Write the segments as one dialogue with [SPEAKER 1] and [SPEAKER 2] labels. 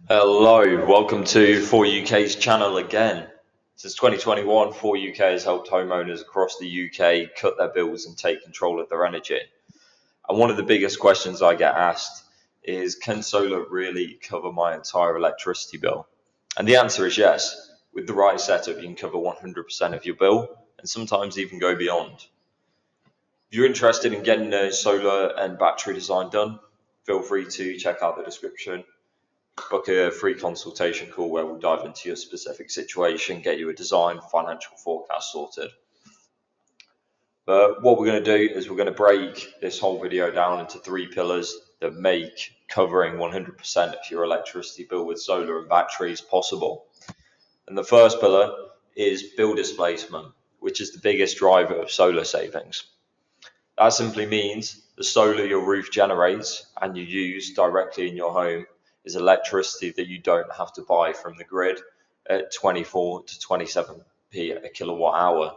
[SPEAKER 1] Hello, welcome to ForeUK's channel again. Since 2021, ForeUK has helped homeowners across the UK cut their bills and take control of their energy. And one of the biggest questions I get asked is, can solar really cover my entire electricity bill? And the answer is yes. With the right setup, you can cover 100% of your bill and sometimes even go beyond. If you're interested in getting a solar and battery design done, feel free to check out the description. Book a free consultation call where we'll dive into your specific situation, get you a design, financial forecast sorted. But what we're going to do is we're going to break this whole video down into three pillars that make covering 100% of your electricity bill with solar and batteries possible. And the first pillar is bill displacement, which is the biggest driver of solar savings. That simply means the solar your roof generates and you use directly in your home is electricity that you don't have to buy from the grid at 24 to 27p a kilowatt hour.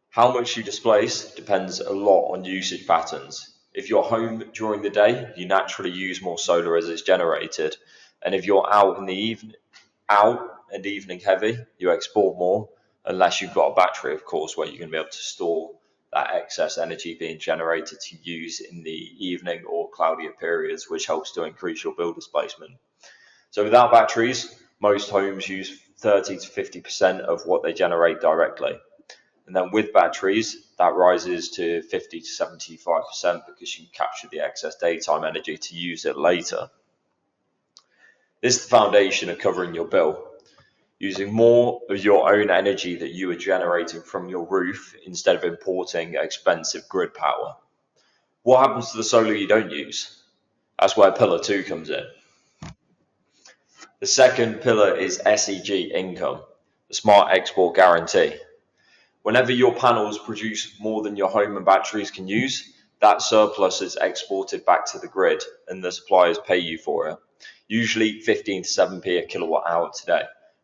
[SPEAKER 1] How much you displace depends a lot on usage patterns. If you're home during the day, you naturally use more solar as it's generated. And if you're out in the evening heavy, you export more, unless you've got a battery, of course, where you're going to be able to store that excess energy being generated to use in the evening or cloudier periods, which helps to increase your bill displacement. So without batteries, most homes use 30 to 50% of what they generate directly. And then with batteries, that rises to 50 to 75% because you capture the excess daytime energy to use it later. This is the foundation of covering your bill. Using more of your own energy that you are generating from your roof instead of importing expensive grid power. What happens to the solar you don't use? That's where pillar 2 comes in. The second pillar is SEG income, the smart export guarantee. Whenever your panels produce more than your home and batteries can use, that surplus is exported back to the grid and the suppliers pay you for it, usually 15 to 7p a kilowatt hour today,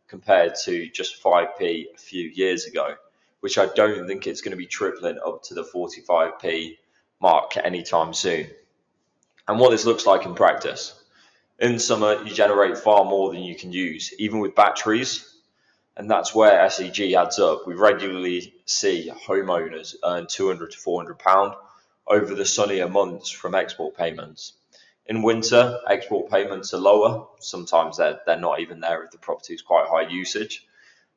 [SPEAKER 1] compared to just 5p a few years ago, which I don't think it's going to be tripling up to the 45p mark anytime soon. And what this looks like in practice. In summer, you generate far more than you can use, even with batteries, and that's where SEG adds up. We regularly see homeowners earn £200 to £400 over the sunnier months from export payments. In winter, export payments are lower. Sometimes they're not even there if the property is quite high usage.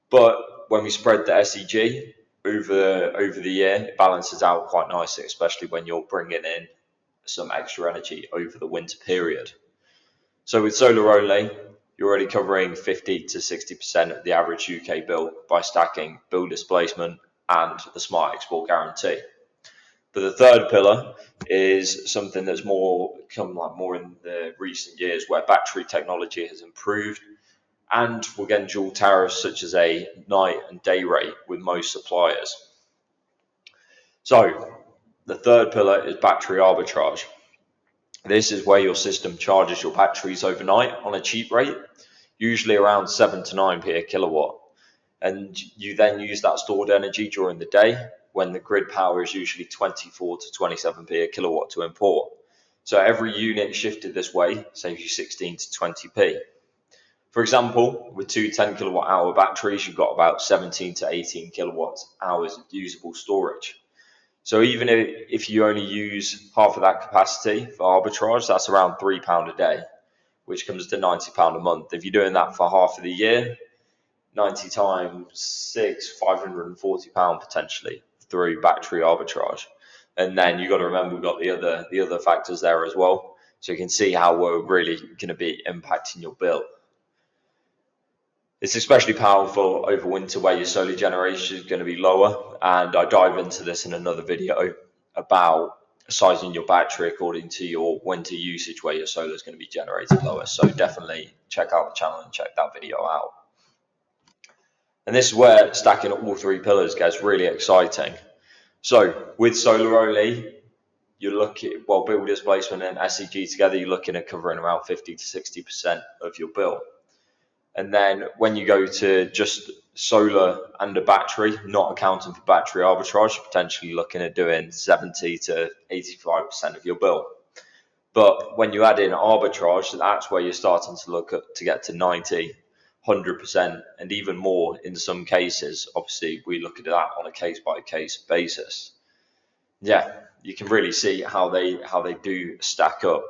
[SPEAKER 1] But when we spread the SEG over the year, it balances out quite nicely, especially when you're bringing in some extra energy over the winter period. So with solar only, you're already covering 50 to 60% of the average UK bill by stacking bill displacement and the smart export guarantee. But the third pillar is something that's more in the recent years, where battery technology has improved and we're getting dual tariffs such as a night and day rate with most suppliers. So the third pillar is battery arbitrage. This is where your system charges your batteries overnight on a cheap rate, usually around 7 to 9p a kilowatt. And you then use that stored energy during the day when the grid power is usually 24 to 27p a kilowatt to import. So every unit shifted this way saves you 16 to 20p. For example, with two 10 kilowatt hour batteries, you've got about 17 to 18 kilowatt hours of usable storage. So even if you only use half of that capacity for arbitrage, that's around £3 a day, which comes to £90 a month. If you're doing that for half of the year, 90 times 6, £540 potentially through battery arbitrage. And then you've got to remember we've got the other factors there as well. So you can see how we're really going to be impacting your bill. It's especially powerful over winter where your solar generation is going to be lower, and I dive into this in another video about sizing your battery according to your winter usage where your solar is going to be generated lower. So definitely check out the channel and check that video out. And this is where stacking all three pillars gets really exciting. So with solar only, you're looking, bill displacement and SEG together, you're looking at covering around 50 to 60% of your bill. And then when you go to just solar and a battery, not accounting for battery arbitrage, you're potentially looking at doing 70 to 85% of your bill. But when you add in arbitrage, that's where you're starting to look at to get to 90, 100%, and even more in some cases. Obviously, we look at that on a case by case basis. Yeah, you can really see how they do stack up.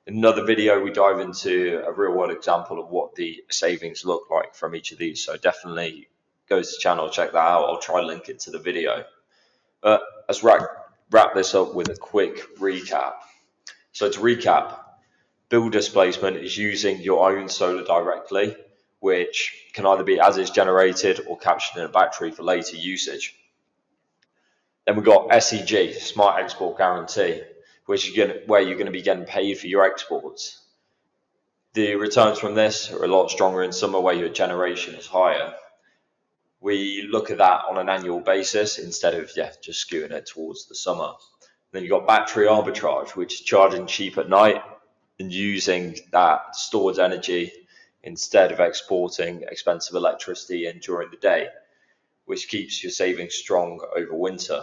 [SPEAKER 1] In another video, we dive into a real world example of what the savings look like from each of these. So definitely go to the channel, check that out. I'll try to link it to the video. Let's wrap this up with a quick recap. So to recap, bill displacement is using your own solar directly, which can either be as is generated or captured in a battery for later usage. Then we've got SEG, Smart Export Guarantee, which is where you're going to be getting paid for your exports. The returns from this are a lot stronger in summer where your generation is higher. We look at that on an annual basis instead of just skewing it towards the summer. Then you've got battery arbitrage, which is charging cheap at night and using that stored energy instead of exporting expensive electricity in during the day, which keeps your savings strong over winter.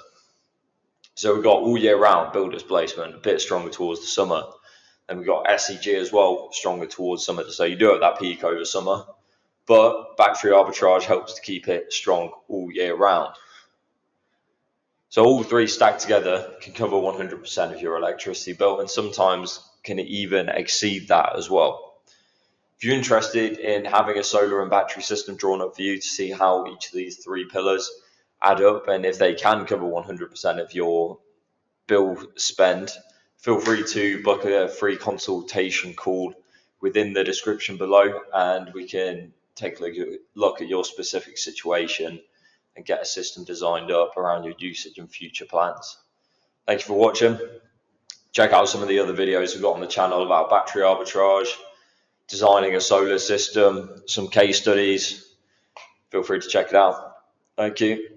[SPEAKER 1] So we've got all year round bill displacement, a bit stronger towards the summer. And we've got SEG as well, stronger towards summer. So you do have that peak over summer, but battery arbitrage helps to keep it strong all year round. So all three stacked together can cover 100% of your electricity bill and sometimes can even exceed that as well. If you're interested in having a solar and battery system drawn up for you to see how each of these three pillars add up and if they can cover 100% of your bill spend, feel free to book a free consultation call within the description below and we can take a look at your specific situation and get a system designed up around your usage and future plans. Thank you for watching. Check out some of the other videos we've got on the channel about battery arbitrage, designing a solar system, some case studies. Feel free to check it out. Thank you.